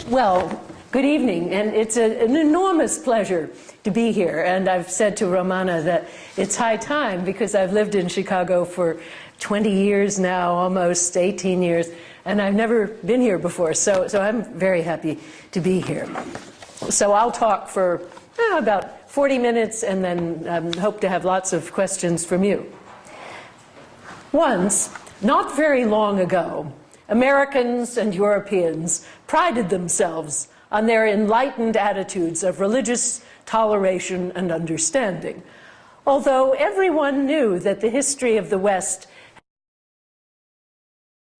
Well, good evening, and it's an enormous pleasure to be here. And I've said to Romana that it's high time, because I've lived in Chicago for 20 years now, almost 18 years, and I've never been here before, so I'm very happy to be here. So I'll talk for about 40 minutes and then hope to have lots of questions from you. Once, not very long ago, Americans and Europeans prided themselves on their enlightened attitudes of religious toleration and understanding, although everyone knew that the history of the West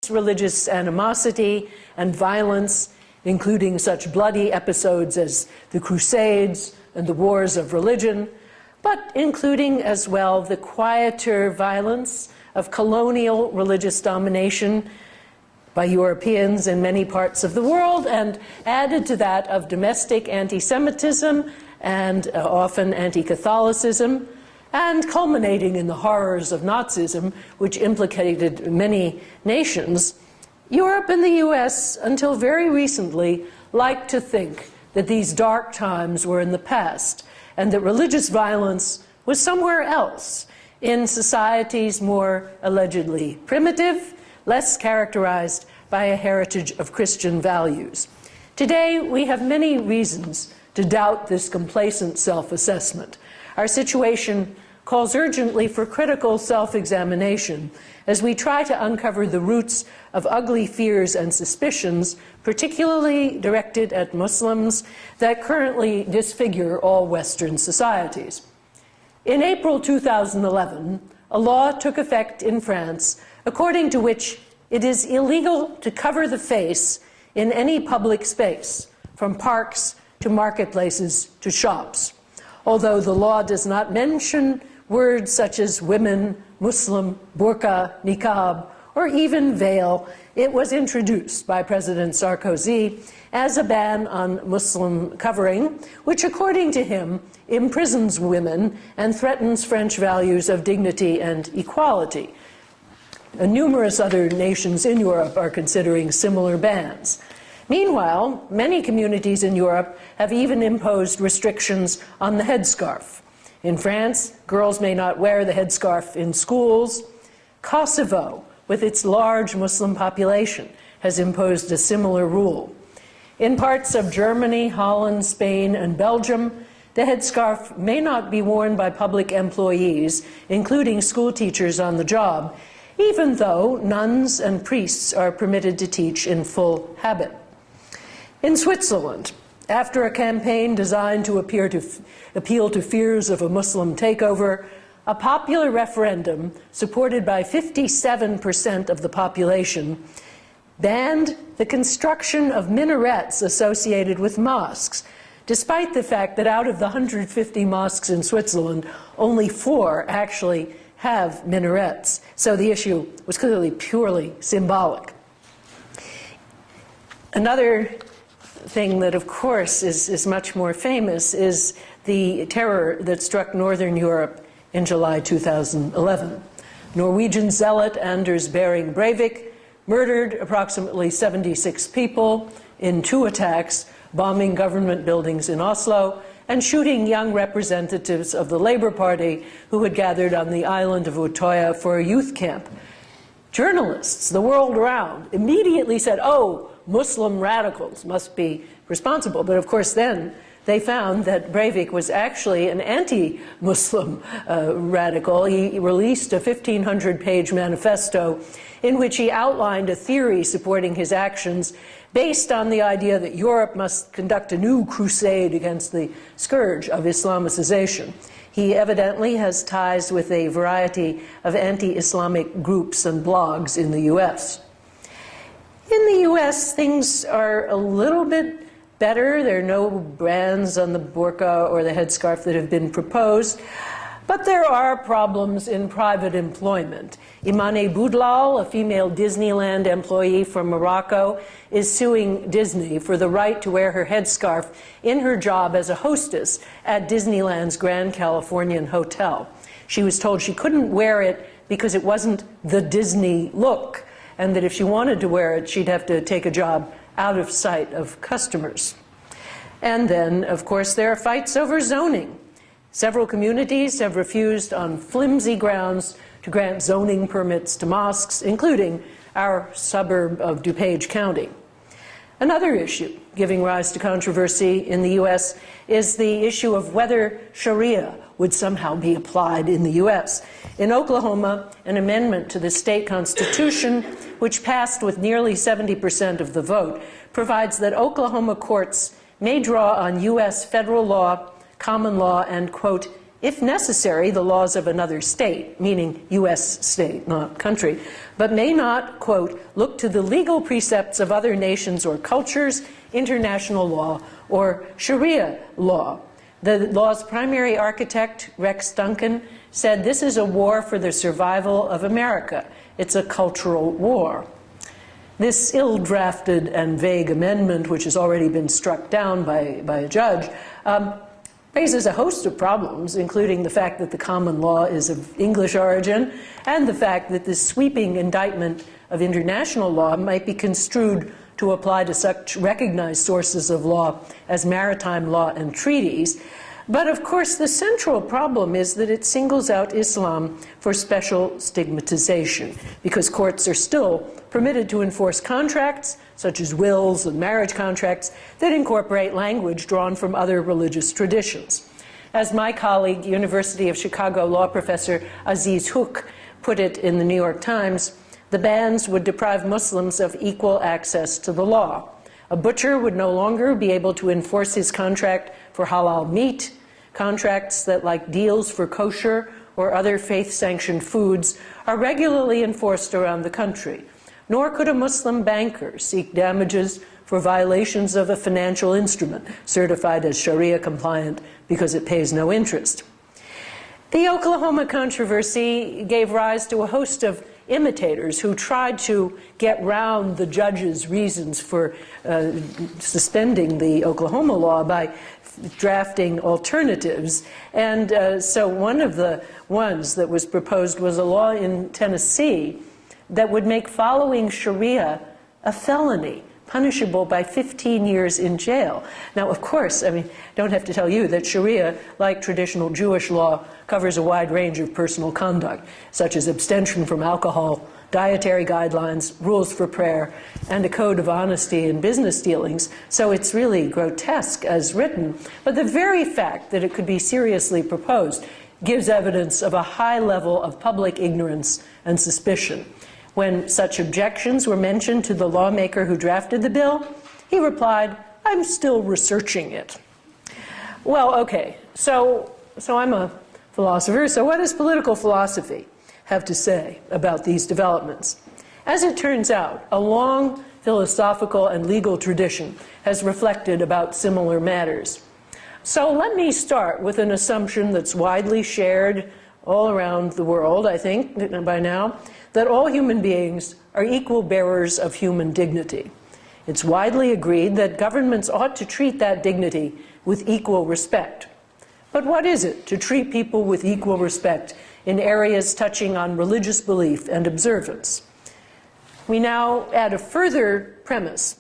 has religious animosity and violence, including such bloody episodes as the Crusades and the Wars of Religion, but including as well the quieter violence of colonial religious domination by Europeans in many parts of the world, and added to that of domestic anti-Semitism and often anti-Catholicism, and culminating in the horrors of Nazism, which implicated many nations. Europe and the US, until very recently, liked to think that these dark times were in the past, and that religious violence was somewhere else, in societies more allegedly primitive, less characterized by a heritage of Christian values. Today, we have many reasons to doubt this complacent self-assessment. Our situation calls urgently for critical self-examination as we try to uncover the roots of ugly fears and suspicions, particularly directed at Muslims, that currently disfigure all Western societies. In April 2011, a law took effect in France according to which it is illegal to cover the face in any public space, from parks to marketplaces to shops. Although the law does not mention words such as women, Muslim, burqa, niqab, or even veil, it was introduced by President Sarkozy as a ban on Muslim covering, which, according to him, imprisons women and threatens French values of dignity and equality. Numerous other nations in Europe are considering similar bans. Meanwhile, many communities in Europe have even imposed restrictions on the headscarf. In France, girls may not wear the headscarf in schools. Kosovo, with its large Muslim population, has imposed a similar rule. In parts of Germany, Holland, Spain, and Belgium, the headscarf may not be worn by public employees, including school teachers on the job, even though nuns and priests are permitted to teach in full habit. In Switzerland, after a campaign designed to appeal to fears of a Muslim takeover, a popular referendum supported by 57% of the population banned the construction of minarets associated with mosques, despite the fact that out of the 150 mosques in Switzerland, only 4 actually have minarets. So the issue was clearly purely symbolic. Another thing that, of course, is much more famous is the terror that struck Northern Europe in July 2011. Norwegian zealot Anders Behring Breivik murdered approximately 76 people in 2 attacks, bombing government buildings in Oslo and shooting young representatives of the Labour Party who had gathered on the island of Utøya for a youth camp. Journalists the world around immediately said, oh, Muslim radicals must be responsible. But of course then they found that Breivik was actually an anti-Muslim radical. He released a 1,500-page manifesto in which he outlined a theory supporting his actions based on the idea that Europe must conduct a new crusade against the scourge of Islamicization. He evidently has ties with a variety of anti-Islamic groups and blogs in the US. In the US, things are a little bit better. There are no bans on the burqa or the headscarf that have been proposed. But there are problems in private employment. Imane Boudlal, a female Disneyland employee from Morocco, is suing Disney for the right to wear her headscarf in her job as a hostess at Disneyland's Grand Californian Hotel. She was told she couldn't wear it because it wasn't the Disney look, and that if she wanted to wear it, she'd have to take a job out of sight of customers. And then, of course, there are fights over zoning. Several communities have refused on flimsy grounds to grant zoning permits to mosques, including our suburb of DuPage County. Another issue giving rise to controversy in the U.S. is the issue of whether Sharia would somehow be applied in the U.S. In Oklahoma, an amendment to the state constitution, which passed with nearly 70% of the vote, provides that Oklahoma courts may draw on U.S. federal law, common law, and, quote, if necessary, the laws of another state, meaning U.S. state, not country, but may not, quote, look to the legal precepts of other nations or cultures, international law, or Sharia law. The law's primary architect, Rex Duncan, said this is a war for the survival of America. It's a cultural war. This ill-drafted and vague amendment, which has already been struck down by a judge, raises a host of problems, including the fact that the common law is of English origin, and the fact that this sweeping indictment of international law might be construed to apply to such recognized sources of law as maritime law and treaties. But of course, the central problem is that it singles out Islam for special stigmatization, because courts are still permitted to enforce contracts, such as wills and marriage contracts, that incorporate language drawn from other religious traditions. As my colleague, University of Chicago law professor Aziz Hook, put it in the New York Times, the bans would deprive Muslims of equal access to the law. A butcher would no longer be able to enforce his contract for halal meat. Contracts that, like deals for kosher or other faith-sanctioned foods, are regularly enforced around the country. Nor could a Muslim banker seek damages for violations of a financial instrument certified as Sharia compliant because it pays no interest. The Oklahoma controversy gave rise to a host of imitators who tried to get round the judge's reasons for suspending the Oklahoma law by drafting alternatives. And so one of the ones that was proposed was a law in Tennessee that would make following Sharia a felony, punishable by 15 years in jail. Now, of course, I mean, don't have to tell you that Sharia, like traditional Jewish law, covers a wide range of personal conduct, such as abstention from alcohol, dietary guidelines, rules for prayer, and a code of honesty in business dealings. So it's really grotesque as written. But the very fact that it could be seriously proposed gives evidence of a high level of public ignorance and suspicion. When such objections were mentioned to the lawmaker who drafted the bill, he replied, "I'm still researching it." Well, okay, so I'm a philosopher, so what does political philosophy have to say about these developments? As it turns out, a long philosophical and legal tradition has reflected about similar matters. So let me start with an assumption that's widely shared all around the world, I think, by now, that all human beings are equal bearers of human dignity. It's widely agreed that governments ought to treat that dignity with equal respect. But what is it to treat people with equal respect in areas touching on religious belief and observance? We now add a further premise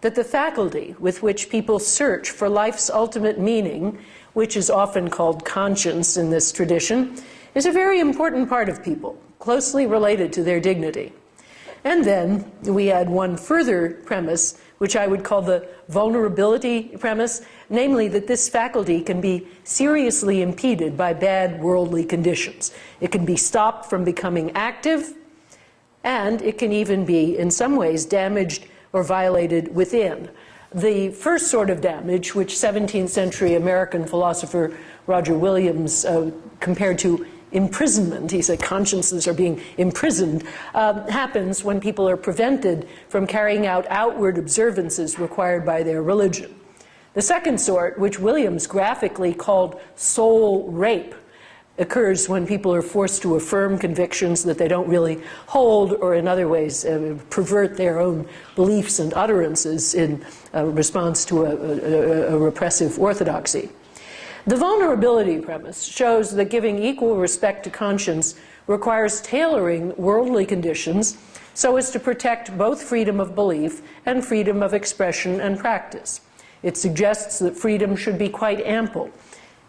that the faculty with which people search for life's ultimate meaning, which is often called conscience in this tradition, is a very important part of people, closely related to their dignity. And then we add one further premise, which I would call the vulnerability premise, namely that this faculty can be seriously impeded by bad worldly conditions. It can be stopped from becoming active, and it can even be, in some ways, damaged or violated within. The first sort of damage, which 17th century American philosopher Roger Williams compared to imprisonment, he said consciences are being imprisoned, happens when people are prevented from carrying out outward observances required by their religion. The second sort, which Williams graphically called soul rape, occurs when people are forced to affirm convictions that they don't really hold, or in other ways pervert their own beliefs and utterances in response to a repressive orthodoxy. The vulnerability premise shows that giving equal respect to conscience requires tailoring worldly conditions so as to protect both freedom of belief and freedom of expression and practice. It suggests that freedom should be quite ample.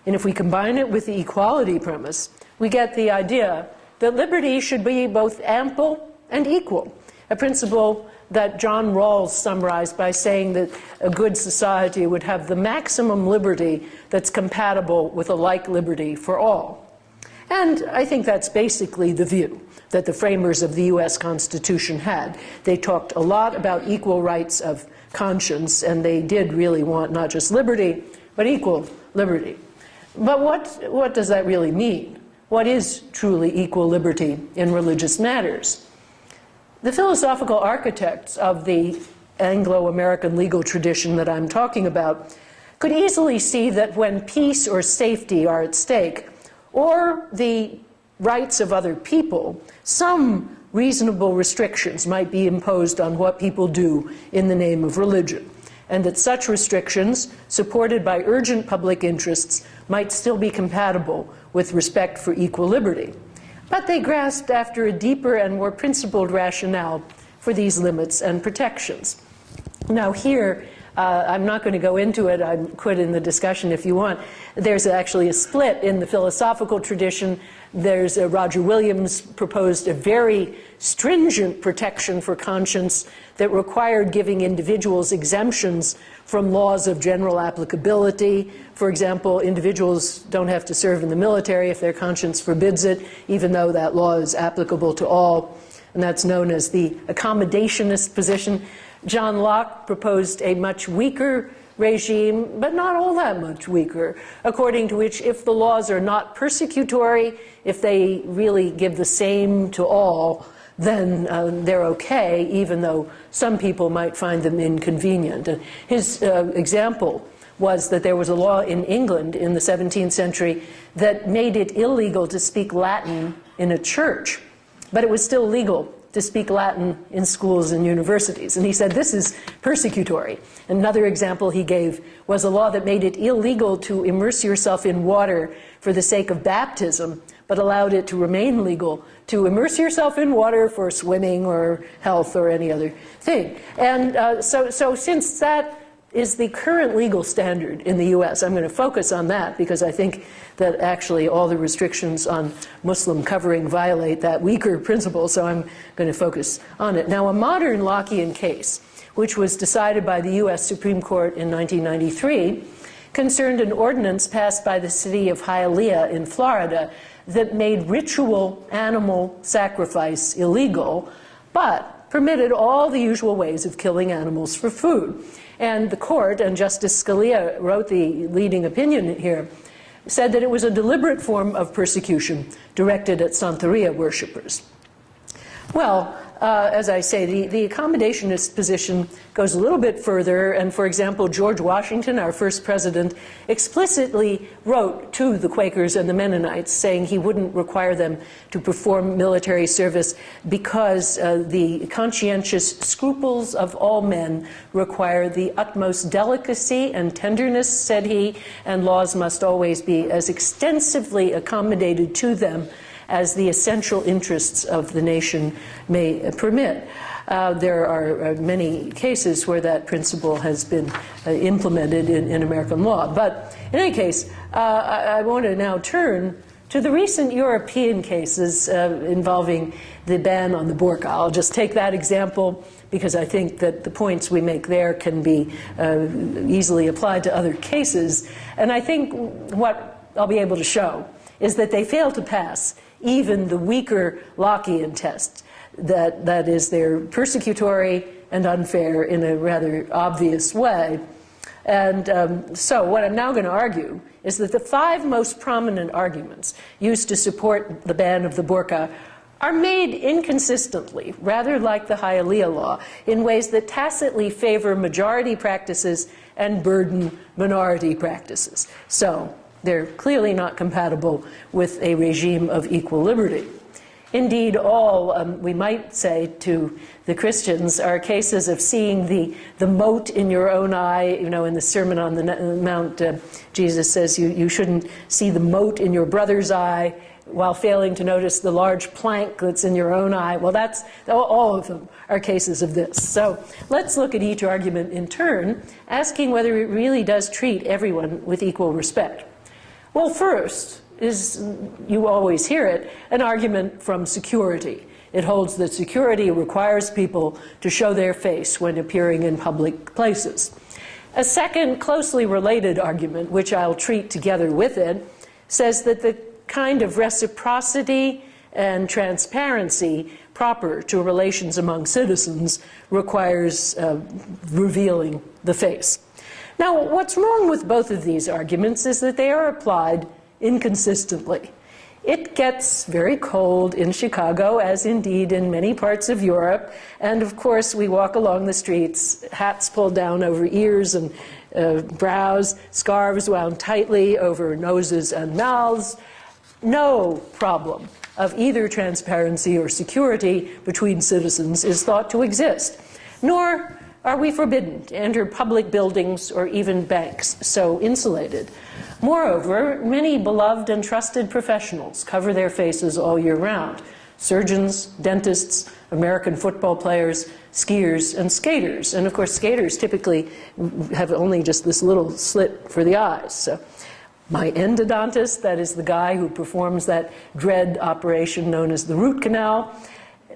And if we combine it with the equality premise, we get the idea that liberty should be both ample and equal, a principle that John Rawls summarized by saying that a good society would have the maximum liberty that's compatible with a like liberty for all. And I think that's basically the view that the framers of the US Constitution had. They talked a lot about equal rights of conscience, and they did really want not just liberty, but equal liberty. But what does that really mean? What is truly equal liberty in religious matters? The philosophical architects of the Anglo-American legal tradition that I'm talking about could easily see that when peace or safety are at stake, or the rights of other people, some reasonable restrictions might be imposed on what people do in the name of religion, and that such restrictions, supported by urgent public interests, might still be compatible with respect for equal liberty. But they grasped after a deeper and more principled rationale for these limits and protections. Now here, I'm not going to go into it. I could in the discussion if you want. There's actually a split in the philosophical tradition. There's Roger Williams proposed a very stringent protection for conscience that required giving individuals exemptions from laws of general applicability. For example, individuals don't have to serve in the military if their conscience forbids it, even though that law is applicable to all. And that's known as the accommodationist position. John Locke proposed a much weaker regime, but not all that much weaker, according to which if the laws are not persecutory, if they really give the same to all, then they're okay, even though some people might find them inconvenient. And his example was that there was a law in England in the 17th century that made it illegal to speak Latin in a church, but it was still legal to speak Latin in schools and universities. And he said this is persecutory. Another example he gave was a law that made it illegal to immerse yourself in water for the sake of baptism, but allowed it to remain legal to immerse yourself in water for swimming or health or any other thing. And so since that is the current legal standard in the US, I'm going to focus on that because I think that actually all the restrictions on Muslim covering violate that weaker principle, so I'm going to focus on it. Now, a modern Lockean case, which was decided by the US Supreme Court in 1993, concerned an ordinance passed by the city of Hialeah in Florida that made ritual animal sacrifice illegal, but permitted all the usual ways of killing animals for food. And the court, and Justice Scalia wrote the leading opinion here, said that it was a deliberate form of persecution directed at Santeria worshippers. Well, as I say, the accommodationist position goes a little bit further, and for example, George Washington, our first president, explicitly wrote to the Quakers and the Mennonites saying he wouldn't require them to perform military service because the conscientious scruples of all men require the utmost delicacy and tenderness, said he, and laws must always be as extensively accommodated to them as the essential interests of the nation may permit. There are many cases where that principle has been implemented in American law. But in any case, I want to now turn to the recent European cases involving the ban on the burqa. I'll just take that example because I think that the points we make there can be easily applied to other cases. And I think what I'll be able to show is that they fail to pass even the weaker Lockean test, that is, they're persecutory and unfair in a rather obvious way. And so what I'm now going to argue is that the 5 most prominent arguments used to support the ban of the burqa are made inconsistently, rather like the Hialeah law, in ways that tacitly favor majority practices and burden minority practices. So they're clearly not compatible with a regime of equal liberty. Indeed, all, we might say to the Christians, are cases of seeing the mote in your own eye. You know, in the Sermon on the Mount, Jesus says you shouldn't see the mote in your brother's eye, while failing to notice the large plank that's in your own eye. Well, that's, all of them are cases of this. So let's look at each argument in turn, asking whether it really does treat everyone with equal respect. Well, first is, you always hear it, an argument from security. It holds that security requires people to show their face when appearing in public places. A second closely related argument, which I'll treat together with it, says that the kind of reciprocity and transparency proper to relations among citizens requires revealing the face. Now, what's wrong with both of these arguments is that they are applied inconsistently. It gets very cold in Chicago, as indeed in many parts of Europe, and of course we walk along the streets, hats pulled down over ears and brows, scarves wound tightly over noses and mouths. No problem of either transparency or security between citizens is thought to exist, nor are we forbidden to enter public buildings or even banks so insulated. Moreover, many beloved and trusted professionals cover their faces all year round. Surgeons, dentists, American football players, skiers, and skaters. And of course, skaters typically have only just this little slit for the eyes. So my endodontist, that is the guy who performs that dread operation known as the root canal,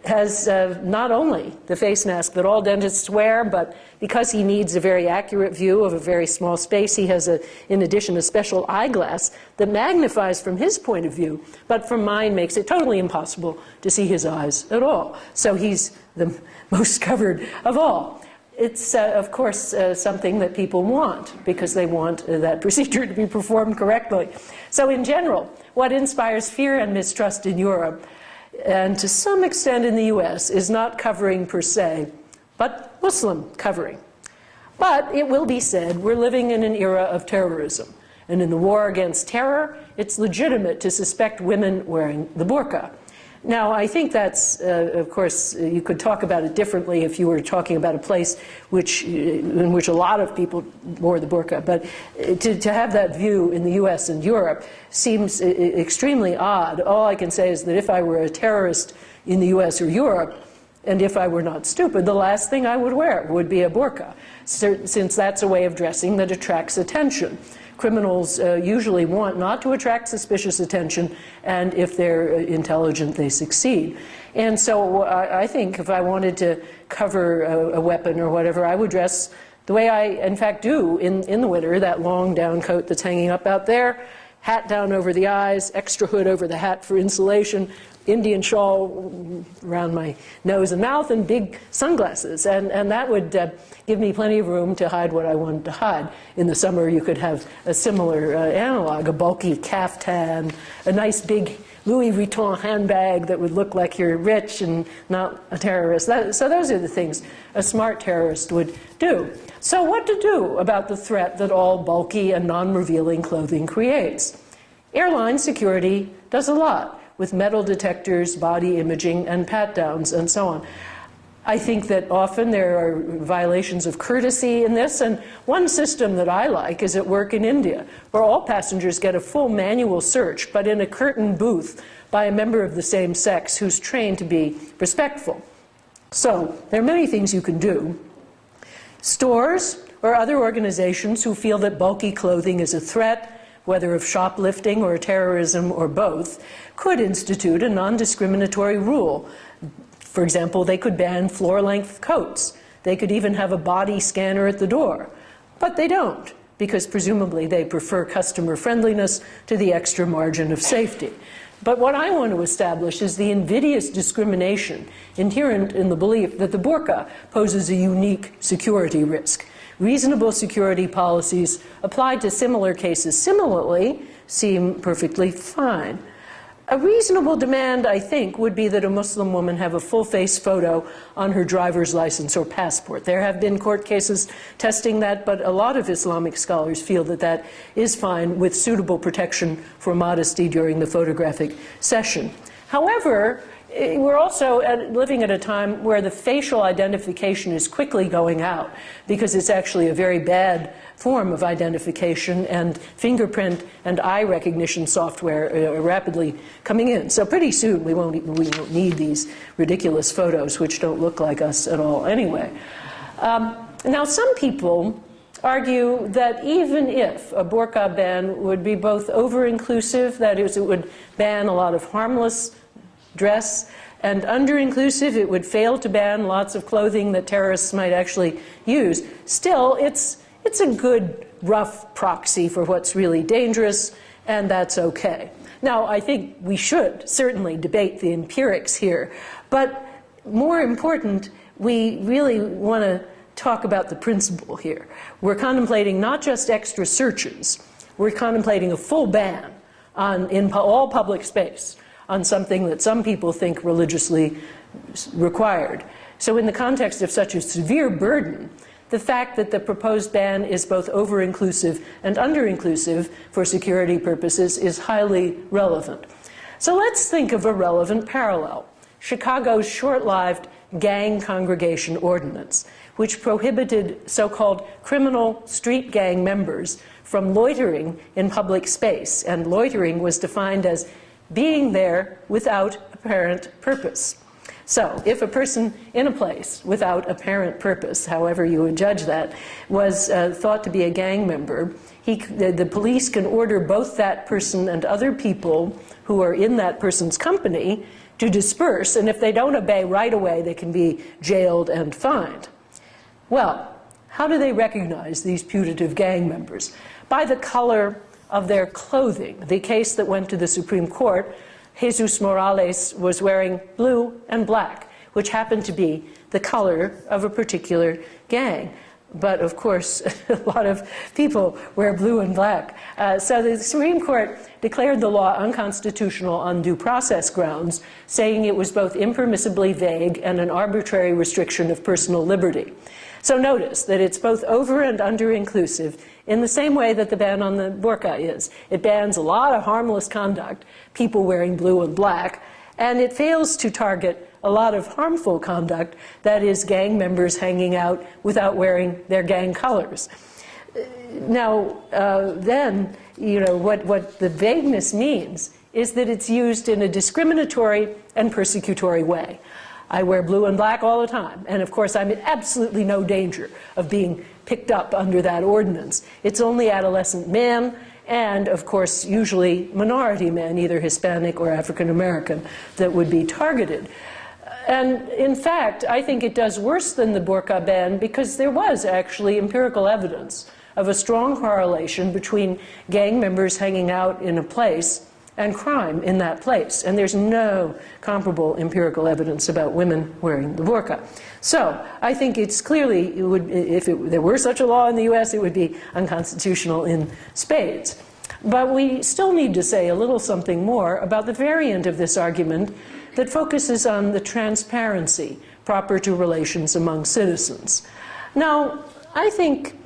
has not only the face mask that all dentists wear, but because he needs a very accurate view of a very small space, he has, in addition, a special eyeglass that magnifies from his point of view, but from mine makes it totally impossible to see his eyes at all. So he's the most covered of all. It's, of course, something that people want, because they want that procedure to be performed correctly. So in general, what inspires fear and mistrust in Europe, and to some extent in the US, is not covering per se, but Muslim covering. But it will be said, we're living in an era of terrorism. And in the war against terror, it's legitimate to suspect women wearing the burqa. Now, I think that's, of course, you could talk about it differently if you were talking about a place in which a lot of people wore the burqa. But to have that view in the US and Europe seems extremely odd. All I can say is that if I were a terrorist in the US or Europe, and if I were not stupid, the last thing I would wear would be a burqa, since that's a way of dressing that attracts attention. Criminals usually want not to attract suspicious attention, and if they're intelligent, they succeed. And so I think if I wanted to cover a weapon or whatever, I would dress the way I, in fact, do in the winter, that long down coat that's hanging up out there, hat down over the eyes, extra hood over the hat for insulation, Indian shawl around my nose and mouth, and big sunglasses. And that would give me plenty of room to hide what I wanted to hide. In the summer, you could have a similar analog, a bulky caftan, a nice big Louis Vuitton handbag that would look like you're rich and not a terrorist. So those are the things a smart terrorist would do. So what to do about the threat that all bulky and non-revealing clothing creates? Airline security does a lot, with metal detectors, body imaging, and pat-downs, and so on. I think that often there are violations of courtesy in this, and one system that I like is at work in India, where all passengers get a full manual search, but in a curtained booth by a member of the same sex who's trained to be respectful. So there are many things you can do. Stores or other organizations who feel that bulky clothing is a threat, whether of shoplifting or terrorism or both, could institute a non-discriminatory rule. For example, they could ban floor-length coats. They could even have a body scanner at the door. But they don't, because presumably they prefer customer friendliness to the extra margin of safety. But what I want to establish is the invidious discrimination inherent in the belief that the burqa poses a unique security risk. Reasonable security policies applied to similar cases similarly seem perfectly fine. A reasonable demand, I think, would be that a Muslim woman have a full-face photo on her driver's license or passport. There have been court cases testing that, but a lot of Islamic scholars feel that that is fine with suitable protection for modesty during the photographic session. However, we're also living at a time where the facial identification is quickly going out because it's actually a very bad form of identification, and fingerprint and eye recognition software are rapidly coming in. So pretty soon we won't need these ridiculous photos which don't look like us at all anyway. Now some people argue that even if a burqa ban would be both over-inclusive, that is, it would ban a lot of harmless dress, and under-inclusive, it would fail to ban lots of clothing that terrorists might actually use, still, it's a good rough proxy for what's really dangerous, and that's okay. Now, I think we should certainly debate the empirics here, but more important, we really want to talk about the principle here. We're contemplating not just extra searches, we're contemplating a full ban in all public space on something that some people think religiously required. So in the context of such a severe burden, the fact that the proposed ban is both over-inclusive and under-inclusive for security purposes is highly relevant. So let's think of a relevant parallel. Chicago's short-lived gang congregation ordinance, which prohibited so-called criminal street gang members from loitering in public space, and loitering was defined as being there without apparent purpose. So if a person in a place without apparent purpose, however you would judge that, was thought to be a gang member, the police can order both that person and other people who are in that person's company to disperse, and if they don't obey right away, they can be jailed and fined. Well, how do they recognize these putative gang members? By the color of their clothing. The case that went to the Supreme Court, Jesus Morales was wearing blue and black, which happened to be the color of a particular gang. But of course, a lot of people wear blue and black. So the Supreme Court declared the law unconstitutional on due process grounds, saying it was both impermissibly vague and an arbitrary restriction of personal liberty. So notice that it's both over and under-inclusive in the same way that the ban on the burqa is. It bans a lot of harmless conduct, people wearing blue and black, and it fails to target a lot of harmful conduct, that is, gang members hanging out without wearing their gang colors. Now, then, you know, what the vagueness means is that it's used in a discriminatory and persecutory way. I wear blue and black all the time, and of course I'm in absolutely no danger of being picked up under that ordinance. It's only adolescent men, and of course usually minority men, either Hispanic or African American, that would be targeted. And in fact, I think it does worse than the burqa ban, because there was actually empirical evidence of a strong correlation between gang members hanging out in a place and crime in that place. And there's no comparable empirical evidence about women wearing the burqa. So I think it's clearly, it would, if there were such a law in the US, it would be unconstitutional in spades. But we still need to say a little something more about the variant of this argument that focuses on the transparency proper to relations among citizens. Now, I think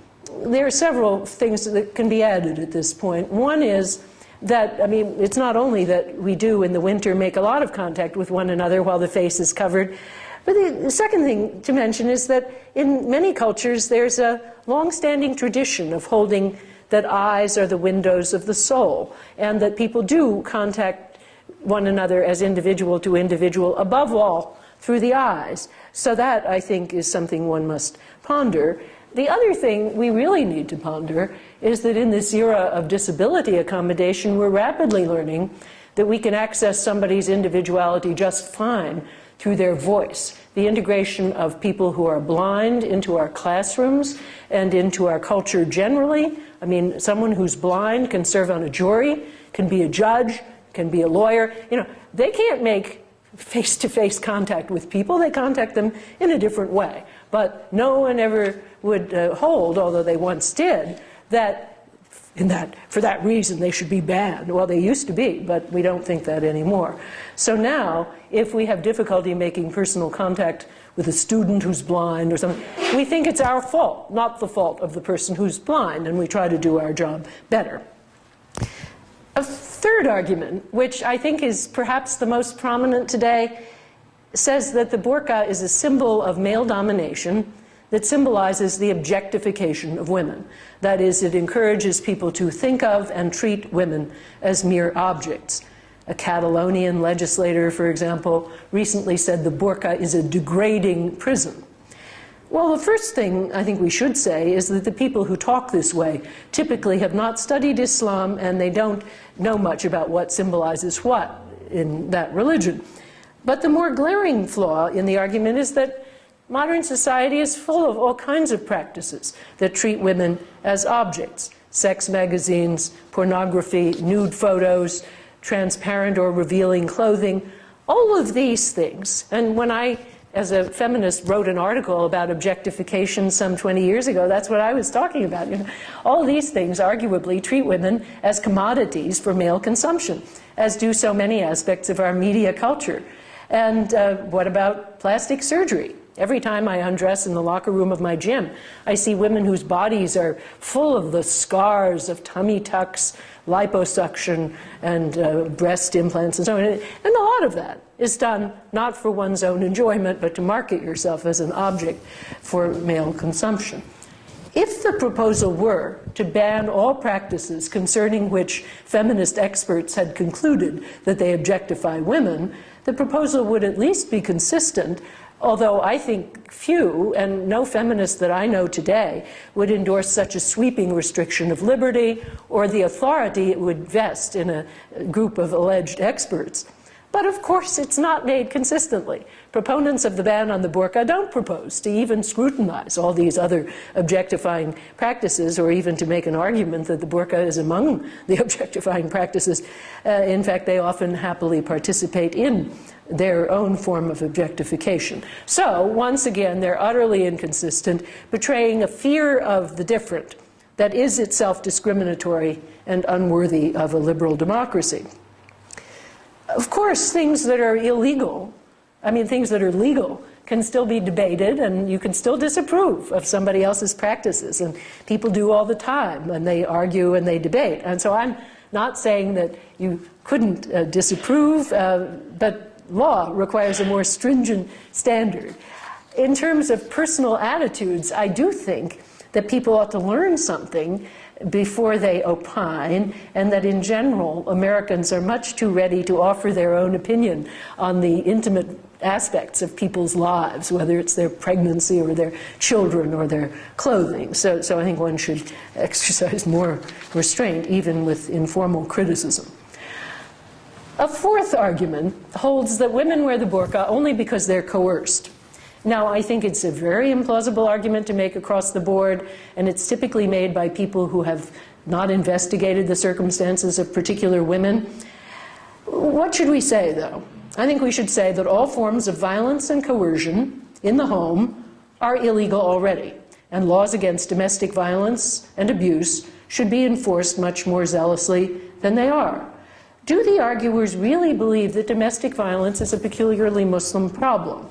there are several things that can be added at this point. One is that, I mean, it's not only that we do in the winter make a lot of contact with one another while the face is covered, but the second thing to mention is that in many cultures there's a long-standing tradition of holding that eyes are the windows of the soul, and that people do contact one another as individual to individual, above all through the eyes. So that, I think, is something one must ponder. The other thing we really need to ponder is that in this era of disability accommodation, we're rapidly learning that we can access somebody's individuality just fine through their voice. The integration of people who are blind into our classrooms and into our culture generally. I mean, someone who's blind can serve on a jury, can be a judge, can be a lawyer. You know, they can't make face-to-face contact with people. They contact them in a different way. But no one ever would hold, although they once did, that for that reason they should be banned. Well, they used to be, but we don't think that anymore. So now, if we have difficulty making personal contact with a student who's blind or something, we think it's our fault, not the fault of the person who's blind, and we try to do our job better. A third argument, which I think is perhaps the most prominent today, says that the burqa is a symbol of male domination that symbolizes the objectification of women. That is, it encourages people to think of and treat women as mere objects. A Catalonian legislator, for example, recently said the burqa is a degrading prison. Well, the first thing I think we should say is that the people who talk this way typically have not studied Islam, and they don't know much about what symbolizes what in that religion. But the more glaring flaw in the argument is that modern society is full of all kinds of practices that treat women as objects. Sex magazines, pornography, nude photos, transparent or revealing clothing, all of these things. And when I, as a feminist, wrote an article about objectification some 20 years ago, that's what I was talking about. You know, all these things arguably treat women as commodities for male consumption, as do so many aspects of our media culture. And what about plastic surgery? Every time I undress in the locker room of my gym, I see women whose bodies are full of the scars of tummy tucks, liposuction, and breast implants and so on. And a lot of that is done not for one's own enjoyment, but to market yourself as an object for male consumption. If the proposal were to ban all practices concerning which feminist experts had concluded that they objectify women, the proposal would at least be consistent, although I think few, and no feminist that I know today, would endorse such a sweeping restriction of liberty or the authority it would vest in a group of alleged experts. But of course, it's not made consistently. Proponents of the ban on the burqa don't propose to even scrutinize all these other objectifying practices, or even to make an argument that the burqa is among the objectifying practices. In fact, they often happily participate in their own form of objectification. So, once again, they're utterly inconsistent, betraying a fear of the different that is itself discriminatory and unworthy of a liberal democracy. Of course, things that are illegal, things that are legal, can still be debated, and you can still disapprove of somebody else's practices. And people do all the time, and they argue and they debate. And so I'm not saying that you couldn't disapprove, but law requires a more stringent standard. In terms of personal attitudes, I do think that people ought to learn something before they opine, and that in general Americans are much too ready to offer their own opinion on the intimate aspects of people's lives, whether it's their pregnancy or their children or their clothing. So I think one should exercise more restraint even with informal criticism. A fourth argument holds that women wear the burqa only because they're coerced. Now, I think it's a very implausible argument to make across the board, and it's typically made by people who have not investigated the circumstances of particular women. What should we say, though? I think we should say that all forms of violence and coercion in the home are illegal already, and laws against domestic violence and abuse should be enforced much more zealously than they are. Do the arguers really believe that domestic violence is a peculiarly Muslim problem?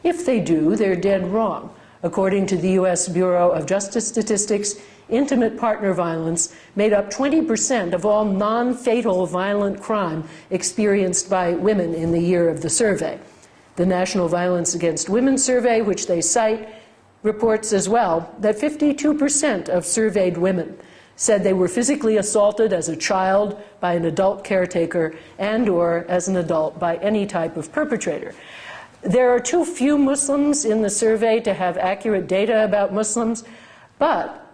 If they do, they're dead wrong. According to the U.S. Bureau of Justice Statistics, intimate partner violence made up 20% of all non-fatal violent crime experienced by women in the year of the survey. The National Violence Against Women Survey, which they cite, reports as well that 52% of surveyed women said they were physically assaulted as a child by an adult caretaker and/or as an adult by any type of perpetrator. There are too few Muslims in the survey to have accurate data about Muslims, but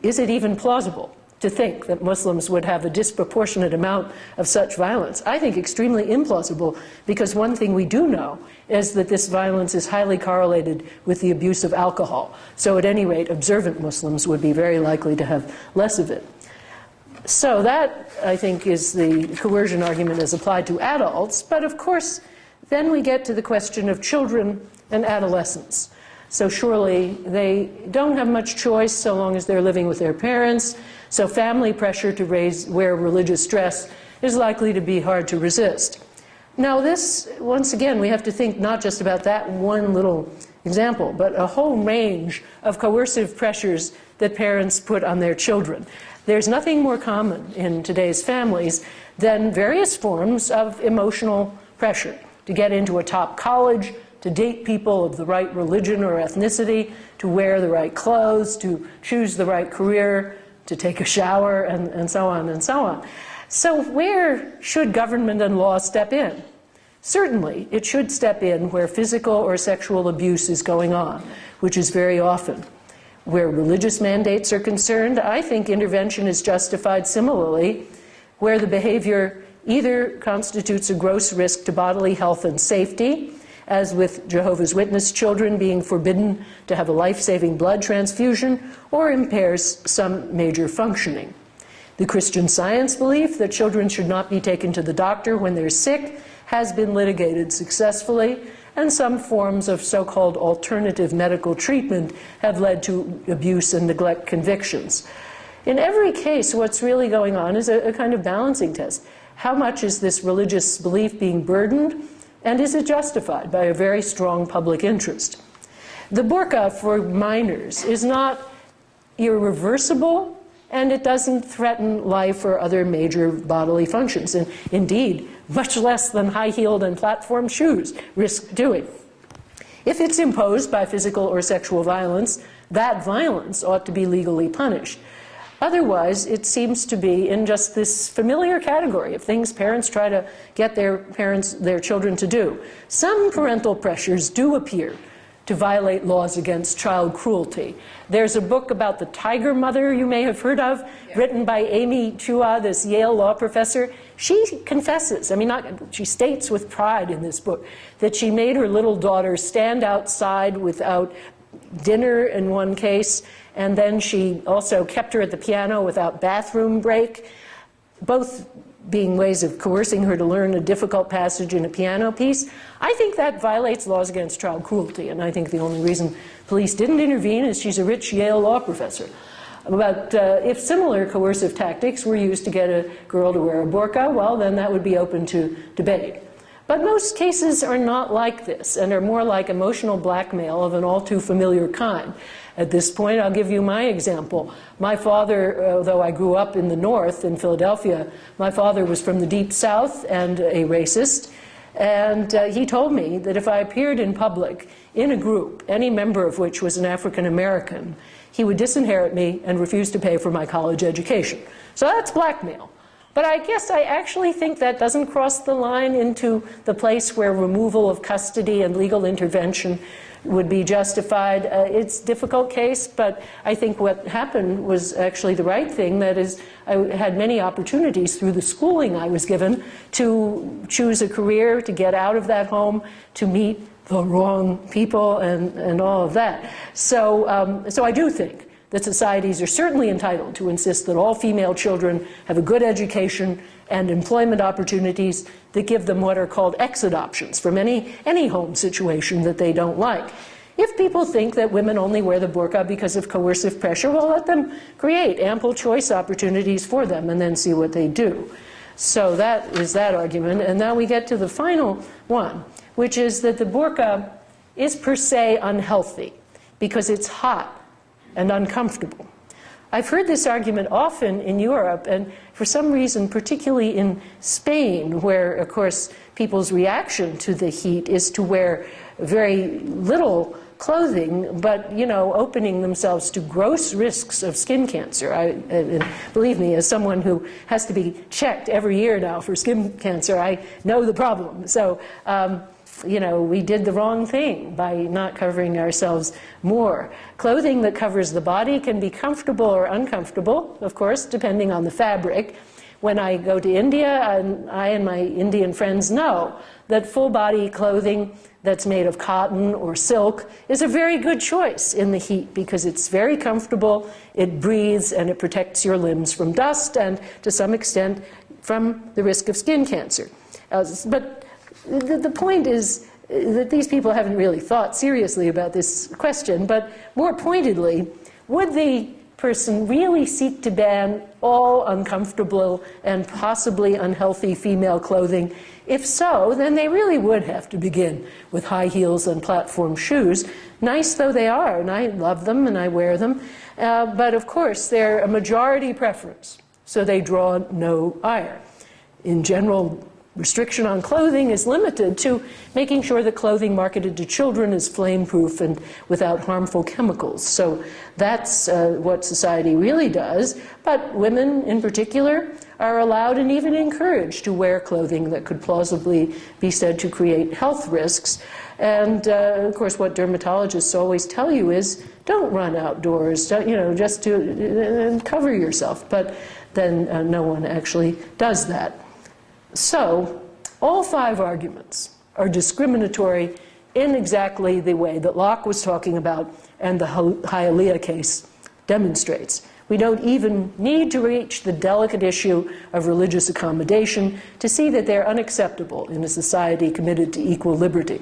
is it even plausible to think that Muslims would have a disproportionate amount of such violence? I think extremely implausible, because one thing we do know is that this violence is highly correlated with the abuse of alcohol. So at any rate, observant Muslims would be very likely to have less of it. So that, I think, is the coercion argument as applied to adults, but of course, then we get to the question of children and adolescents. So surely they don't have much choice so long as they're living with their parents, so family pressure to wear religious dress is likely to be hard to resist. Now this, once again, we have to think not just about that one little example, but a whole range of coercive pressures that parents put on their children. There's nothing more common in today's families than various forms of emotional pressure. to get into a top college, to date people of the right religion or ethnicity, to wear the right clothes, to choose the right career, to take a shower, and so on and so on. So where should government and law step in? Certainly, it should step in where physical or sexual abuse is going on, which is very often. Where religious mandates are concerned, I think intervention is justified similarly, where the behavior either constitutes a gross risk to bodily health and safety, as with Jehovah's Witness children being forbidden to have a life-saving blood transfusion, or impairs some major functioning. The Christian Science belief that children should not be taken to the doctor when they're sick has been litigated successfully, and some forms of so-called alternative medical treatment have led to abuse and neglect convictions. In every case, what's really going on is a kind of balancing test. How much is this religious belief being burdened, and is it justified by a very strong public interest? The burqa for minors is not irreversible, and it doesn't threaten life or other major bodily functions, and indeed, much less than high-heeled and platform shoes risk doing. If it's imposed by physical or sexual violence, that violence ought to be legally punished. Otherwise, it seems to be in just this familiar category of things parents try to get their children to do. Some parental pressures do appear to violate laws against child cruelty. There's a book about the tiger mother you may have heard of, written by Amy Chua, this Yale law professor. She confesses, she states with pride in this book, that she made her little daughter stand outside without dinner in one case, and then she also kept her at the piano without bathroom break, both being ways of coercing her to learn a difficult passage in a piano piece. I think that violates laws against child cruelty, and I think the only reason police didn't intervene is she's a rich Yale law professor. But if similar coercive tactics were used to get a girl to wear a burqa, well, then that would be open to debate. But most cases are not like this, and are more like emotional blackmail of an all too familiar kind. At this point, I'll give you my example. My father, although I grew up in the North, in Philadelphia, my father was from the Deep South and a racist. And he told me that if I appeared in public in a group, any member of which was an African American, he would disinherit me and refuse to pay for my college education. So that's blackmail. But I guess I actually think that doesn't cross the line into the place where removal of custody and legal intervention would be justified. It's a difficult case, but I think what happened was actually the right thing. That is, I had many opportunities through the schooling I was given to choose a career, to get out of that home, to meet the wrong people, and all of that. So, so I do think that societies are certainly entitled to insist that all female children have a good education and employment opportunities that give them what are called exit options from any home situation that they don't like. If people think that women only wear the burqa because of coercive pressure, well, let them create ample choice opportunities for them and then see what they do. So that is that argument. And now we get to the final one, which is that the burqa is per se unhealthy because it's hot and uncomfortable. I've heard this argument often in Europe, and for some reason, particularly in Spain, where, of course, people's reaction to the heat is to wear very little clothing, but, opening themselves to gross risks of skin cancer. And believe me, as someone who has to be checked every year now for skin cancer, I know the problem. So, we did the wrong thing by not covering ourselves more. Clothing that covers the body can be comfortable or uncomfortable, of course, depending on the fabric. When I go to India, I and my Indian friends know that full-body clothing that's made of cotton or silk is a very good choice in the heat because it's very comfortable, it breathes, and it protects your limbs from dust and, to some extent, from the risk of skin cancer. But the point is that these people haven't really thought seriously about this question, but more pointedly, would the person really seek to ban all uncomfortable and possibly unhealthy female clothing? If so, then they really would have to begin with high heels and platform shoes, nice though they are, and I love them and I wear them, but of course they're a majority preference, so they draw no ire. In general, restriction on clothing is limited to making sure that clothing marketed to children is flame-proof and without harmful chemicals. So that's what society really does. But women, in particular, are allowed and even encouraged to wear clothing that could plausibly be said to create health risks. And of course, what dermatologists always tell you is, don't run outdoors, don't, just cover yourself. But then no one actually does that. So, all 5 arguments are discriminatory in exactly the way that Locke was talking about and the Hialeah case demonstrates. We don't even need to reach the delicate issue of religious accommodation to see that they're unacceptable in a society committed to equal liberty.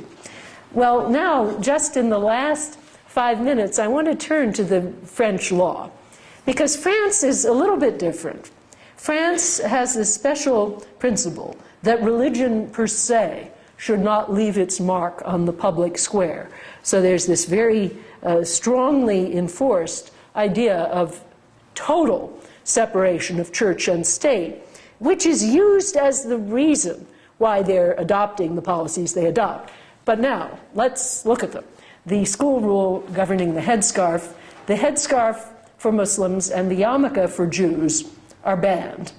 Well, now, just in the last 5 minutes, I want to turn to the French law, because France is a little bit different. France has a special principle that religion per se should not leave its mark on the public square. So there's this very strongly enforced idea of total separation of church and state, which is used as the reason why they're adopting the policies they adopt. But now, let's look at them. The school rule governing the headscarf for Muslims and the yarmulke for Jews are banned,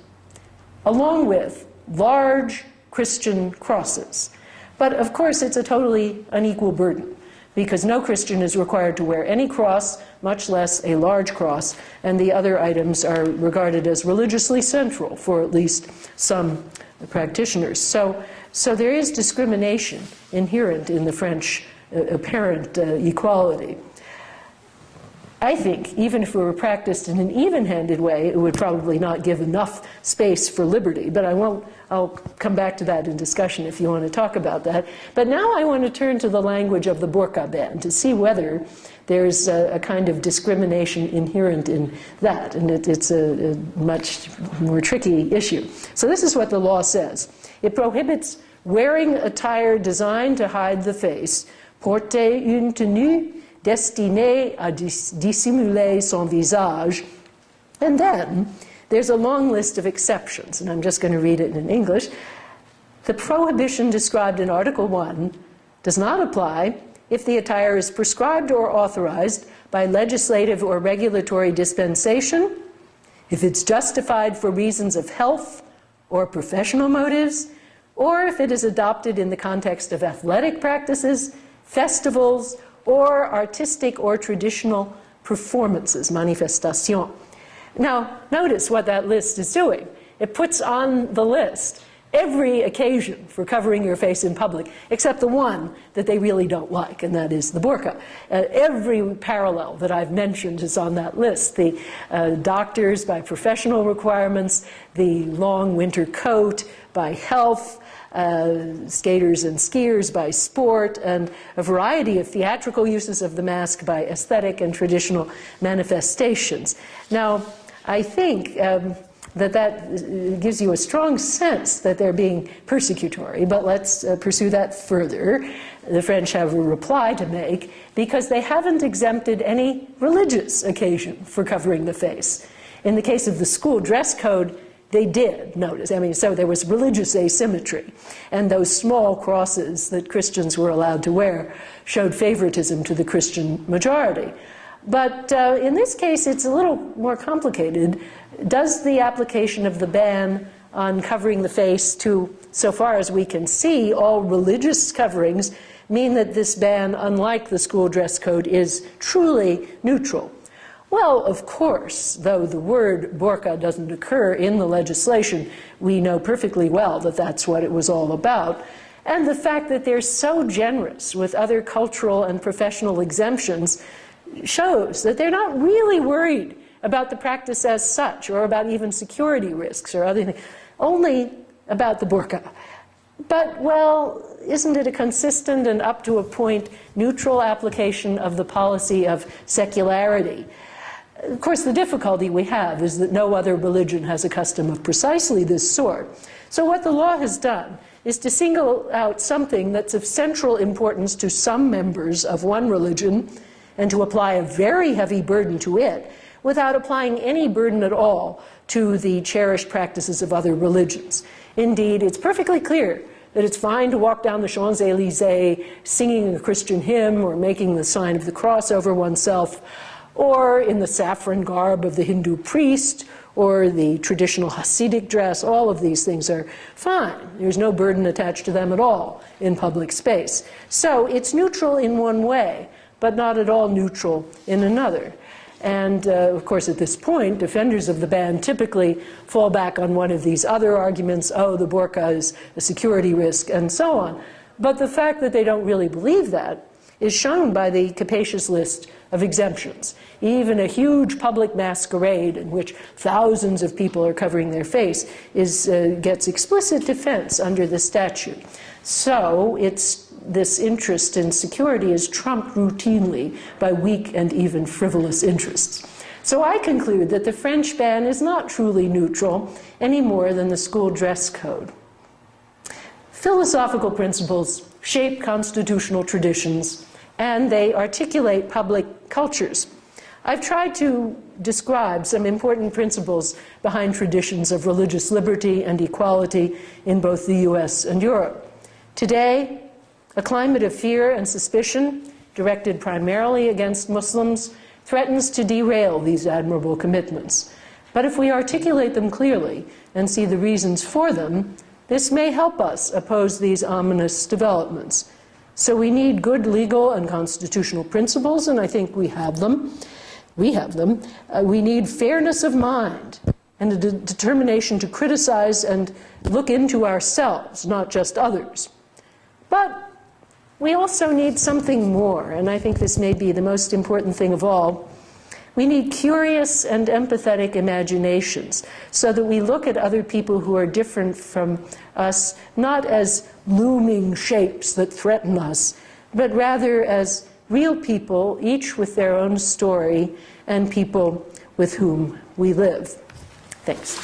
along with large Christian crosses. But of course, it's a totally unequal burden, because no Christian is required to wear any cross, much less a large cross, and the other items are regarded as religiously central for at least some practitioners. So there is discrimination inherent in the French apparent equality. I think, even if it were practiced in an even-handed way, it would probably not give enough space for liberty. But I'll come back to that in discussion if you want to talk about that. But now I want to turn to the language of the burqa ban to see whether there's a kind of discrimination inherent in that. And it's a much more tricky issue. So this is what the law says. It prohibits wearing attire designed to hide the face, porter une tenue destiné à dissimuler son visage. And then there's a long list of exceptions, and I'm just going to read it in English. The prohibition described in Article 1 does not apply if the attire is prescribed or authorized by legislative or regulatory dispensation, if it's justified for reasons of health or professional motives, or if it is adopted in the context of athletic practices, festivals, or artistic or traditional performances, manifestation. Now, notice what that list is doing. It puts on the list every occasion for covering your face in public, except the one that they really don't like, and that is the burqa. Every parallel that I've mentioned is on that list. The doctors by professional requirements, the long winter coat by health, skaters and skiers by sport, and a variety of theatrical uses of the mask by aesthetic and traditional manifestations. Now, I think that gives you a strong sense that they're being persecutory, but let's pursue that further. The French have a reply to make because they haven't exempted any religious occasion for covering the face. In the case of the school dress code, they did notice. So there was religious asymmetry, and those small crosses that Christians were allowed to wear showed favoritism to the Christian majority. But in this case, it's a little more complicated. Does the application of the ban on covering the face to, so far as we can see, all religious coverings mean that this ban, unlike the school dress code, is truly neutral? Well, of course, though the word burqa doesn't occur in the legislation, we know perfectly well that that's what it was all about. And the fact that they're so generous with other cultural and professional exemptions shows that they're not really worried about the practice as such, or about even security risks or other things, only about the burqa. But, well, isn't it a consistent and up to a point neutral application of the policy of secularity? Of course, the difficulty we have is that no other religion has a custom of precisely this sort. So what the law has done is to single out something that's of central importance to some members of one religion and to apply a very heavy burden to it without applying any burden at all to the cherished practices of other religions. Indeed, it's perfectly clear that it's fine to walk down the Champs-Élysées singing a Christian hymn or making the sign of the cross over oneself, or in the saffron garb of the Hindu priest, or the traditional Hasidic dress. All of these things are fine. There's no burden attached to them at all in public space. So it's neutral in one way, but not at all neutral in another. And of course, at this point, defenders of the ban typically fall back on one of these other arguments, oh, the burqa is a security risk, and so on. But the fact that they don't really believe that is shown by the capacious list of exemptions. Even a huge public masquerade in which thousands of people are covering their face gets explicit defense under the statute. So this interest in security is trumped routinely by weak and even frivolous interests. So I conclude that the French ban is not truly neutral any more than the school dress code. Philosophical principles shape constitutional traditions, and they articulate public cultures. I've tried to describe some important principles behind traditions of religious liberty and equality in both the US and Europe. Today, a climate of fear and suspicion, directed primarily against Muslims, threatens to derail these admirable commitments. But if we articulate them clearly and see the reasons for them, this may help us oppose these ominous developments. So we need good legal and constitutional principles, and I think we have them. We need fairness of mind and a determination to criticize and look into ourselves, not just others. But we also need something more, and I think this may be the most important thing of all. We need curious and empathetic imaginations so that we look at other people who are different from us, not as looming shapes that threaten us, but rather as real people, each with their own story, and people with whom we live. Thanks.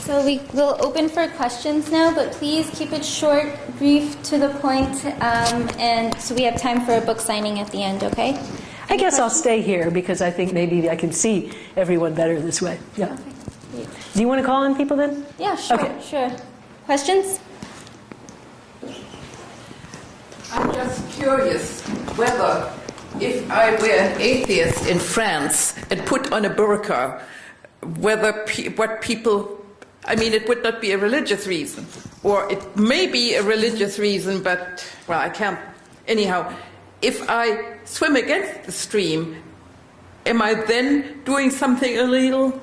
So we will open for questions now, but please keep it short, brief, to the point, and so we have time for a book signing at the end, okay? I guess I'll stay here because I think maybe I can see everyone better this way. Yeah. Okay. Do you want to call on people then? Yeah, sure, Okay. sure. Questions? I'm just curious whether if I were an atheist in France and put on a burqa, whether what people, I mean, it would not be a religious reason, or it may be a religious reason, but, well, I can't. Anyhow, if I swim against the stream, am I then doing something illegal?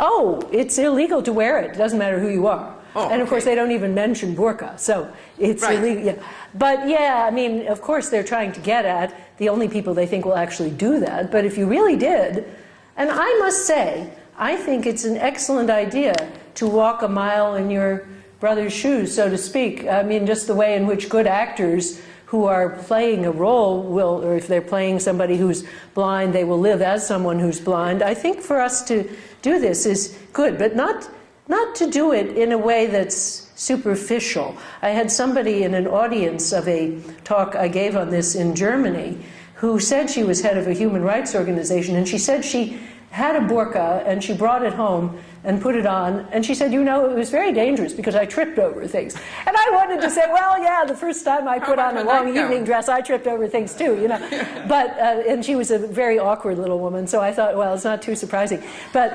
Oh, it's illegal to wear it. It doesn't matter who you are. Oh, and of course, they don't even mention burqa, so it's right. illegal. Yeah. But yeah, I mean, of course, they're trying to get at the only people they think will actually do that. But if you really did, and I must say, I think it's an excellent idea to walk a mile in your brother's shoes, so to speak. I mean, just the way in which good actors who are playing a role will, or if they're playing somebody who's blind, they will live as someone who's blind. I think for us to do this is good, but not to do it in a way that's superficial. I had somebody in an audience of a talk I gave on this in Germany who said she was head of a human rights organization, and she said she had a burqa and she brought it home and put it on, and she said, you know, it was very dangerous because I tripped over things. And I wanted to say, well, yeah, the first time I put on a long evening dress, I tripped over things too, you know. But, and she was a very awkward little woman, so I thought, well, it's not too surprising. But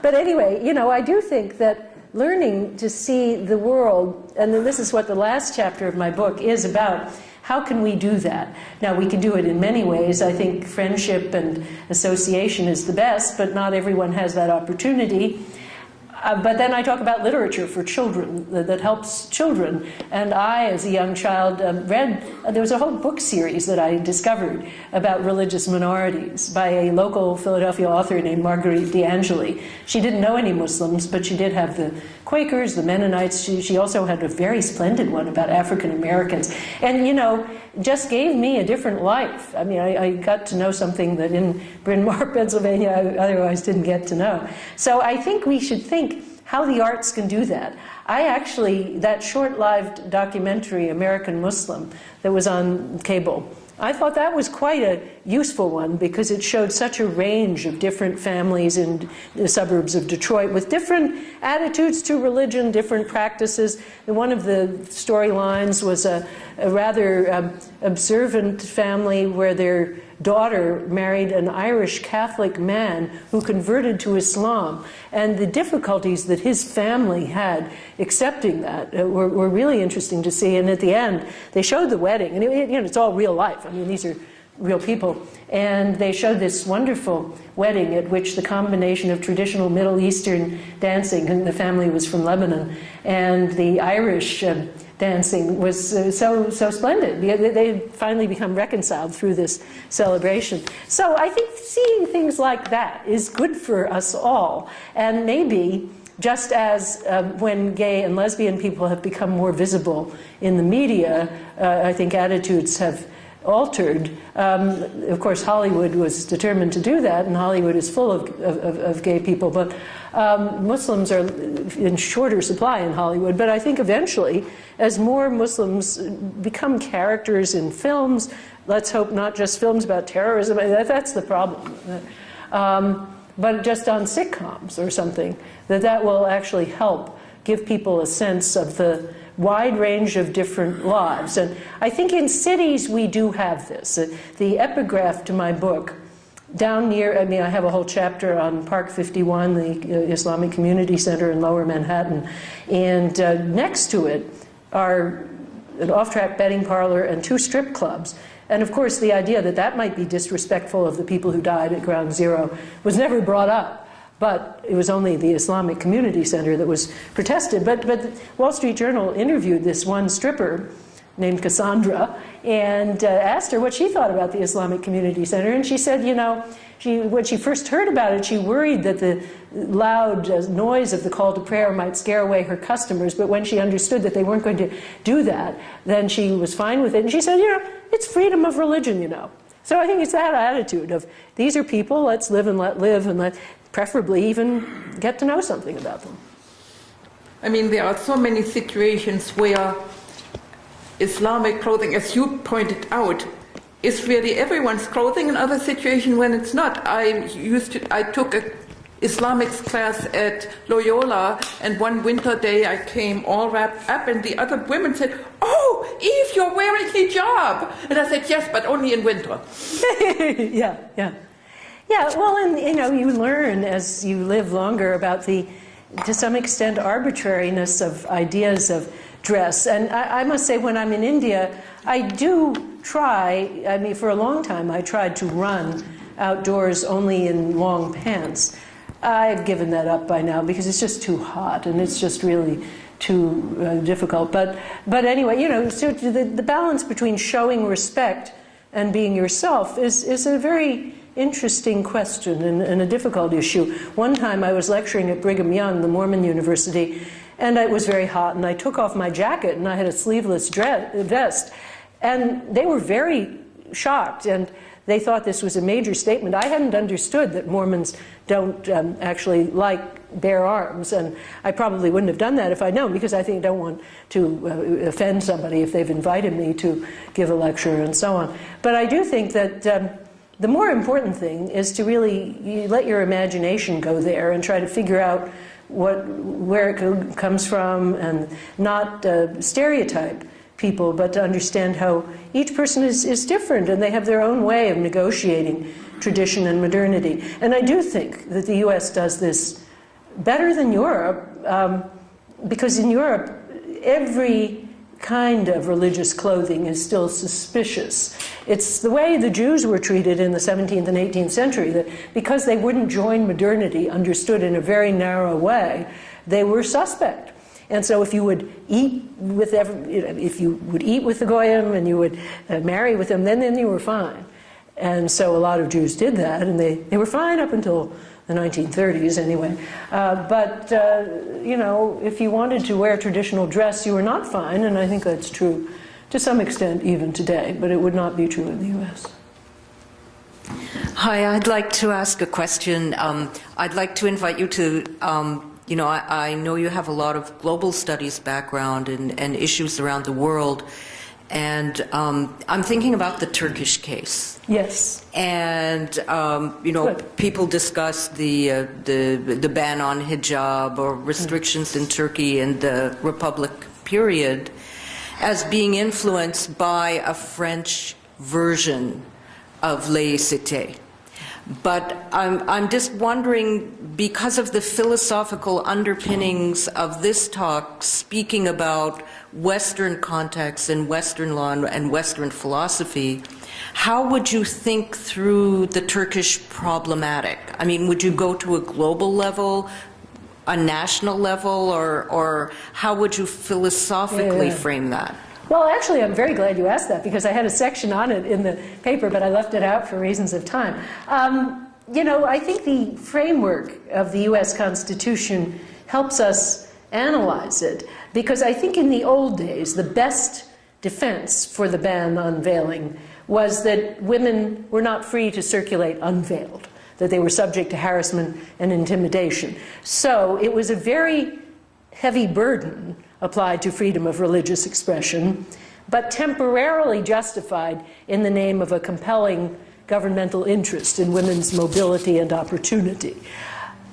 anyway, you know, I do think that learning to see the world, and this is what the last chapter of my book is about, how can we do that? Now, we can do it in many ways. I think friendship and association is the best, but not everyone has that opportunity. But then I talk about literature for children that helps children. And I, as a young child, read, there was a whole book series that I discovered about religious minorities by a local Philadelphia author named Marguerite D'Angeli. She didn't know any Muslims, but she did have the Quakers, the Mennonites. She also had a very splendid one about African Americans. And, you know, just gave me a different life. I mean, I got to know something that in Bryn Mawr, Pennsylvania, I otherwise didn't get to know. So I think we should think how the arts can do that. I actually, that short-lived documentary, American Muslim, that was on cable I thought that was quite a useful one because it showed such a range of different families in the suburbs of Detroit with different attitudes to religion, different practices. And one of the storylines was a rather observant family where their daughter married an Irish Catholic man who converted to Islam. And the difficulties that his family had accepting that were really interesting to see. And at the end, they showed the wedding. And it's all real life. I mean, these are real people. And they showed this wonderful wedding at which the combination of traditional Middle Eastern dancing, and the family was from Lebanon, and the Irish dancing was so splendid. They finally become reconciled through this celebration. So I think seeing things like that is good for us all. And maybe just as when gay and lesbian people have become more visible in the media, I think attitudes have altered. Of course, Hollywood was determined to do that, and Hollywood is full of gay people, but Muslims are in shorter supply in Hollywood. But I think eventually, as more Muslims become characters in films, let's hope not just films about terrorism, that's the problem, but just on sitcoms or something, that will actually help give people a sense of the wide range of different lives. And I think in cities we do have this. The epigraph to my book, down near, I have a whole chapter on Park 51, the Islamic Community Center in Lower Manhattan, and next to it are an off-track betting parlor and 2 strip clubs. And of course the idea that that might be disrespectful of the people who died at Ground Zero was never brought up. But it was only the Islamic Community Center that was protested. But the Wall Street Journal interviewed this one stripper named Cassandra and asked her what she thought about the Islamic Community Center. And she said, when she first heard about it, she worried that the loud noise of the call to prayer might scare away her customers. But when she understood that they weren't going to do that, then she was fine with it. And she said, it's freedom of religion, So I think it's that attitude of, these are people, let's live and let live, and let preferably even get to know something about them. I mean, there are so many situations where Islamic clothing, as you pointed out, is really everyone's clothing, and other situations when it's not. I took an Islamics class at Loyola, and one winter day I came all wrapped up, and the other women said, "Oh, Eve, you're wearing hijab." And I said, "Yes, but only in winter." Yeah, well, and you learn as you live longer about the, to some extent, arbitrariness of ideas of dress. And I must say, when I'm in India, I do try, for a long time, I tried to run outdoors only in long pants. I've given that up by now because it's just too hot and it's just really too difficult. But anyway, so the balance between showing respect and being yourself is a very interesting question and a difficult issue. One time I was lecturing at Brigham Young, the Mormon University, and it was very hot, and I took off my jacket and I had a sleeveless vest, and they were very shocked, and they thought this was a major statement. I hadn't understood that Mormons don't actually like bare arms, and I probably wouldn't have done that if I'd known, because I think I don't want to offend somebody if they've invited me to give a lecture and so on. But I do think that the more important thing is to really let your imagination go there and try to figure out where it comes from, and not stereotype people, but to understand how each person is different and they have their own way of negotiating tradition and modernity. And I do think that the US does this better than Europe, because in Europe every kind of religious clothing is still suspicious. It's the way the Jews were treated in the 17th and 18th century, that because they wouldn't join modernity, understood in a very narrow way, they were suspect. And so if you would eat with if you would eat with the Goyim and you would marry with them, then you were fine. And so a lot of Jews did that, and they were fine up until the 1930s anyway. But if you wanted to wear traditional dress, you were not fine, and I think that's true to some extent even today, but it would not be true in the US. Hi, I'd like to ask a question. I'd like to invite you to, I know you have a lot of global studies background and issues around the world, And I'm thinking about the Turkish case. Yes. And, Good. people discuss the ban on hijab or restrictions in Turkey in the Republic period as being influenced by a French version of laïcité. But I'm just wondering, because of the philosophical underpinnings of this talk, speaking about Western context and Western law and Western philosophy, how would you think through the Turkish problematic? I mean, would you go to a global level, a national level, or how would you philosophically frame that? Well, actually, I'm very glad you asked that, because I had a section on it in the paper, but I left it out for reasons of time. I think the framework of the U.S. Constitution helps us analyze it, because I think in the old days, the best defense for the ban on veiling was that women were not free to circulate unveiled, that they were subject to harassment and intimidation. So it was a very heavy burden applied to freedom of religious expression, but temporarily justified in the name of a compelling governmental interest in women's mobility and opportunity.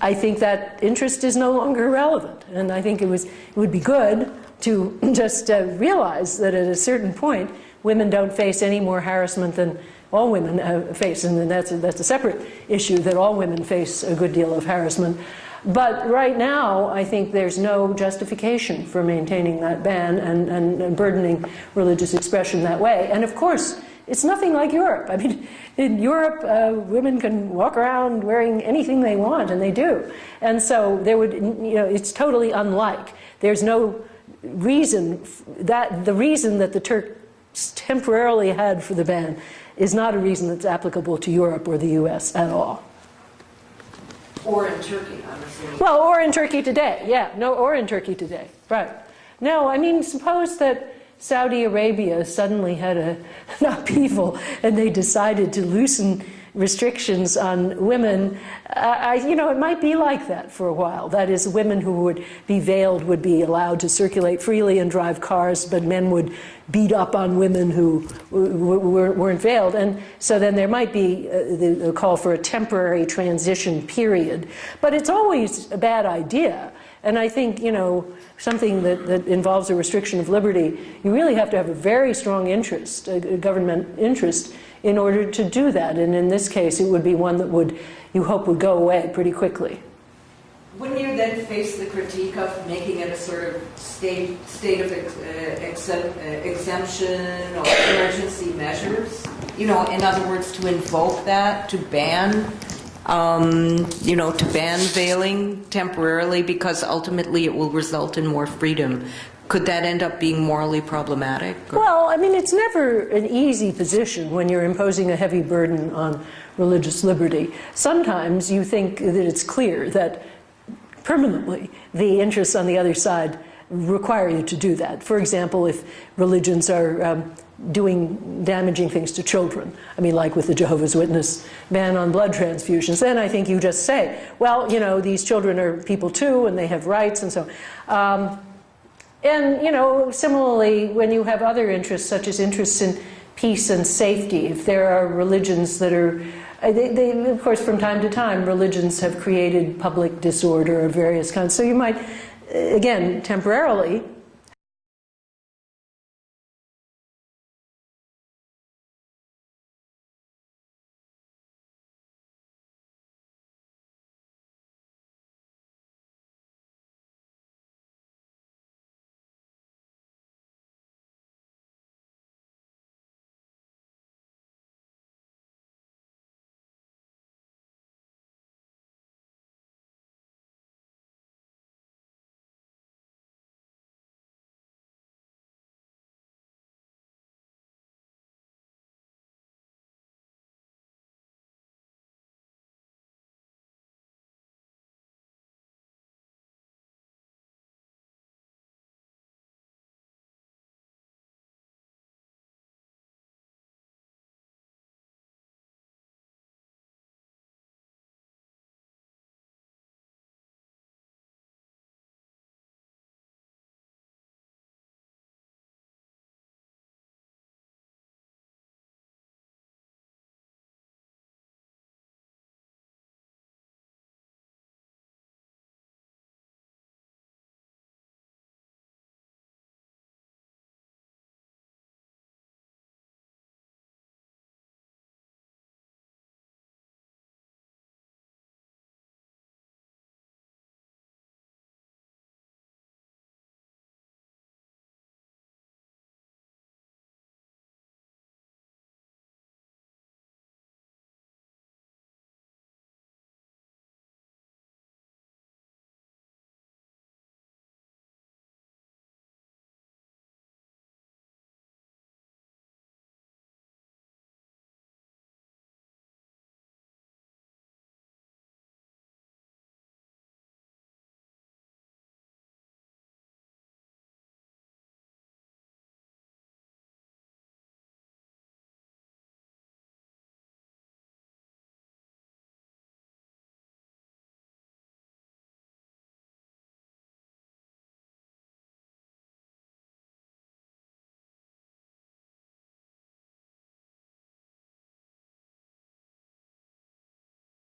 I think that interest is no longer relevant, and I think it would be good to just realize that at a certain point, women don't face any more harassment than all women face, and that's a separate issue, that all women face a good deal of harassment. But right now, I think there's no justification for maintaining that ban and burdening religious expression that way. And of course, it's nothing like Europe. I mean, in Europe, women can walk around wearing anything they want, and they do. And so there would, it's totally unlike. There's no reason that the reason that the Turks temporarily had for the ban is not a reason that's applicable to Europe or the U.S. at all. Or in Turkey, I'm assuming. Well, or in Turkey today, yeah. No, or in Turkey today, right. No, I mean, suppose that Saudi Arabia suddenly had an upheaval and they decided to loosen restrictions on women. It might be like that for a while. That is, women who would be veiled would be allowed to circulate freely and drive cars, but men would beat up on women who weren't veiled. And so then there might be the call for a temporary transition period. But it's always a bad idea. And I think, something that involves a restriction of liberty, you really have to have a very strong interest, a government interest, in order to do that. And in this case, it would be one that you hope would go away pretty quickly. Wouldn't you then face the critique of making it a sort of state of exemption or emergency measures? In other words, to invoke that, to ban veiling temporarily, because ultimately it will result in more freedom. Could that end up being morally problematic? Well, I mean, it's never an easy position when you're imposing a heavy burden on religious liberty. Sometimes you think that it's clear that permanently the interests on the other side require you to do that. For example, if religions are doing damaging things to children, I mean, like with the Jehovah's Witness ban on blood transfusions, then I think you just say, well, these children are people too, and they have rights, and so on. Similarly, when you have other interests, such as interests in peace and safety, if there are religions that are, of course, from time to time, religions have created public disorder of various kinds. So you might, again, temporarily